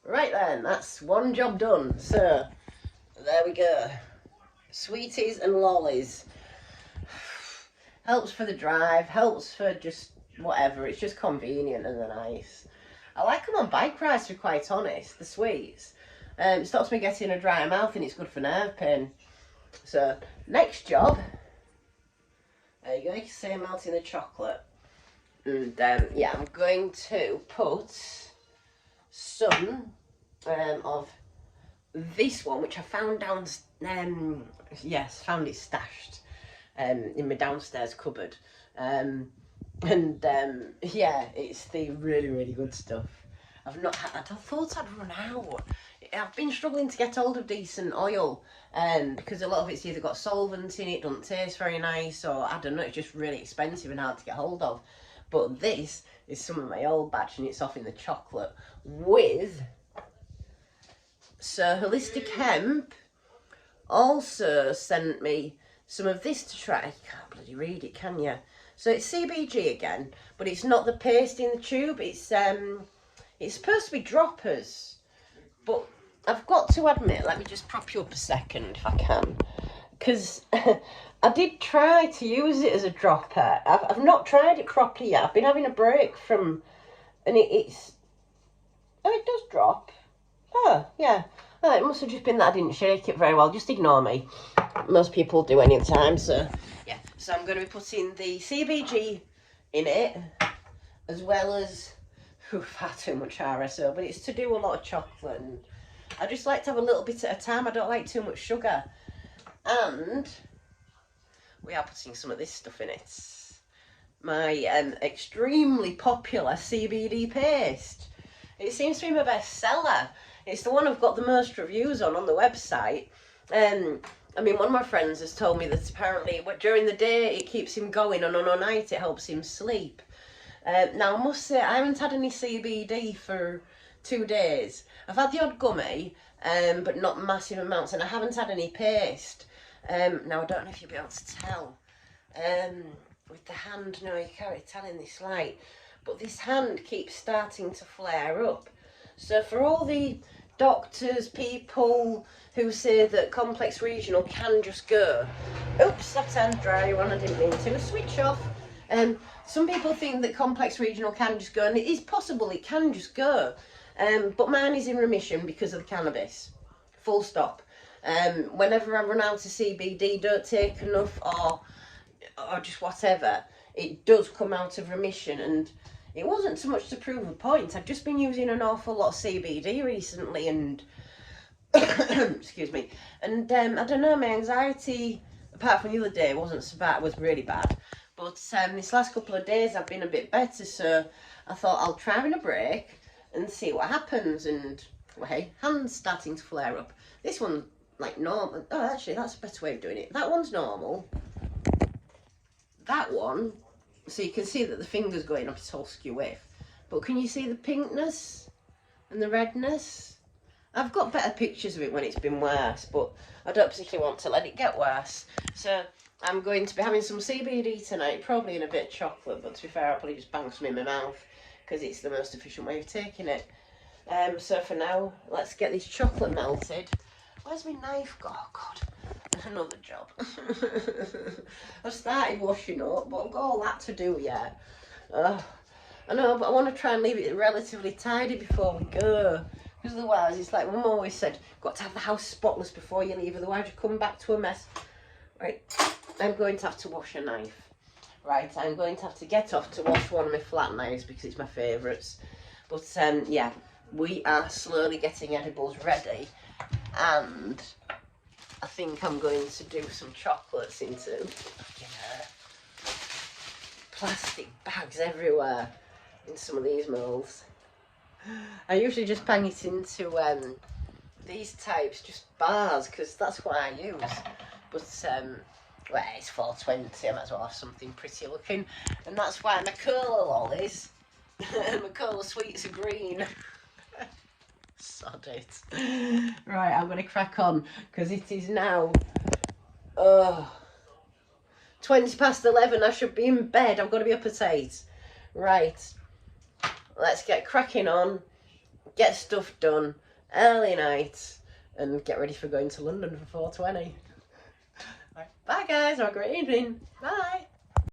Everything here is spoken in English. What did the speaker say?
Right then, that's one job done. So, there we go. Sweeties and lollies. Helps for the drive, helps for just whatever. It's just convenient and they're nice. I like them on bike rides, to be quite honest, the sweets. It stops me getting a dry mouth and it's good for nerve pain. So, next job. There you go, you can see I'm melting the chocolate. And yeah, I'm going to put some of this one, which I found down, yes, found it stashed in my downstairs cupboard. Yeah, it's the really, really good stuff. I've not had, I thought I'd run out. I've been struggling to get hold of decent oil because a lot of it's either got solvent in it, doesn't taste very nice, or I don't know, it's just really expensive and hard to get hold of. But this is some of my old batch and it's off in the chocolate with... So Holistic Hemp also sent me some of this to try. You can't bloody read it, can you? So it's CBG again, but it's not the paste in the tube. It's supposed to be droppers, but I've got to admit, let me just prop you up a second if I can, because I did try to use it as a dropper. I've not tried it properly yet. I've been having a break from, and it's, oh, it does drop. Oh, yeah. Oh, it must have just been that I didn't shake it very well. Just ignore me. Most people do any time, so yeah. So I'm going to be putting the CBG in it, as well as far too much RSO, but it's to do a lot of chocolate, and I just like to have a little bit at a time. I don't like too much sugar, and we are putting some of this stuff in it. My extremely popular CBD paste. It seems to be my best seller. It's the one I've got the most reviews on the website. I mean, one of my friends has told me that apparently during the day it keeps him going, and on a night it helps him sleep. Now, I must say, I haven't had any CBD for 2 days. I've had the odd gummy, but not massive amounts, and I haven't had any paste. Now, I don't know if you'll be able to tell. With the hand, no, you can't tell in this light. But this hand keeps starting to flare up. So for all the doctors, people who say that complex regional can just go, oops, that turned dry one, I didn't mean to, switch off. Some people think that complex regional can just go, and it is possible it can just go. But mine is in remission because of the cannabis, full stop. Whenever I run out of CBD, don't take enough or just whatever, it does come out of remission. And it wasn't so much to prove a point. I've just been using an awful lot of CBD recently, and excuse me, and I don't know, my anxiety, apart from the other day, wasn't so bad, it was really bad, but this last couple of days I've been a bit better, so I thought I'll try having a break and see what happens. And well, hey, hands starting to flare up. This one, like, normal. Oh, actually, that's a better way of doing it. That one's normal. That one, so you can see that the finger's going up, it's all skew wave. But can you see the pinkness and the redness? I've got better pictures of it when it's been worse, but I don't particularly want to let it get worse. So I'm going to be having some CBD tonight, probably in a bit of chocolate, but to be fair, I'll probably just bang some in my mouth because it's the most efficient way of taking it. So for now, let's get this chocolate melted. Where's my knife? Oh, God. Another job. I've started washing up, but I've got all that to do yet. I know, but I want to try and leave it relatively tidy before we go, because otherwise it's like Mum always said, got to have the house spotless before you leave, otherwise you come back to a mess. Right, I'm going to have to wash a knife. Right, I'm going to have to get off to wash one of my flat knives because it's my favourites. But yeah, we are slowly getting edibles ready, and I think I'm going to do some chocolates into, plastic bags everywhere in some of these molds. I usually just bang it into these types, just bars, because that's what I use. But well, it's 420, I might as well have something pretty looking, and that's why my cola lollies, my cola sweets are green. Sod it. Right, I'm going to crack on, because it is now 20 past 11. I should be in bed. I've got to be up at 8. Right, let's get cracking on get stuff done early night, and get ready for going to London for 420. Bye guys, have a great evening. Bye.